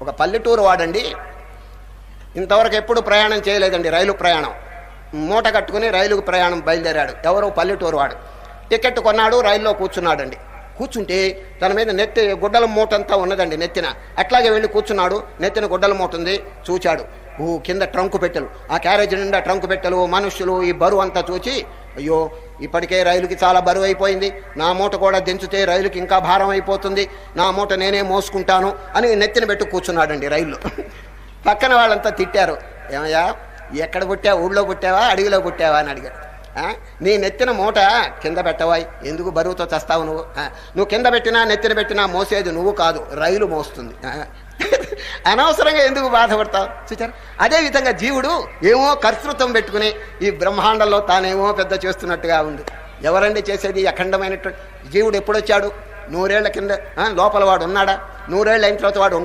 ఒక పల్లెటూరు వాడండి, ఇంతవరకు ఎప్పుడు ప్రయాణం చేయలేదండి, రైలు ప్రయాణం. మూట కట్టుకుని రైలుకు ప్రయాణం బయలుదేరాడు. ఎవరో పల్లెటూరు వాడు టికెట్ కొన్నాడు, రైల్లో కూర్చున్నాడండి. కూర్చుంటే తన మీద నెత్తి గుడ్డల మూట అంతా ఉన్నదండి నెత్తిన. అట్లాగే వెళ్ళి కూర్చున్నాడు, నెత్తిన గుడ్డల మూట ఉంది. చూచాడు, కింద ట్రంకు పెట్టెలు, ఆ క్యారేజ్ నిండా ట్రంకు పెట్టెలు, మనుషులు, ఈ బరువు అంతా చూచి, అయ్యో ఇప్పటికే రైలుకి చాలా బరువు అయిపోయింది, నా మూట కూడా దించితే రైలుకి ఇంకా భారం అయిపోతుంది, నా మూట నేనే మోసుకుంటాను అని నెత్తిన పెట్టి కూర్చున్నాడండి రైల్లో. పక్కన వాళ్ళంతా తిట్టారు, ఏమయ్యా ఎక్కడ పుట్టావా, ఊళ్ళో పుట్టావా అడవిలో పుట్టావా అని అడిగాడు. నీ నెత్తిన మూట కింద పెట్టవా, ఎందుకు బరువుతో చస్తావు నువ్వు కింద పెట్టినా నెత్తిన పెట్టినా మోసేది నువ్వు కాదు, రైలు మోస్తుంది. అనవసరంగా ఎందుకు బాధపడతావు? చూచారు, అదేవిధంగా జీవుడు ఏమో కర్తృత్వం పెట్టుకుని ఈ బ్రహ్మాండంలో తానేమో పెద్ద చేస్తున్నట్టుగా ఉంది. ఎవరండి చేసేది? అఖండమైనటువంటి జీవుడు ఎప్పుడొచ్చాడు? 100 ఏళ్ల కింద లోపల వాడు ఉన్నాడా? 100 ఏళ్ళు అయిన తర్వాత వాడు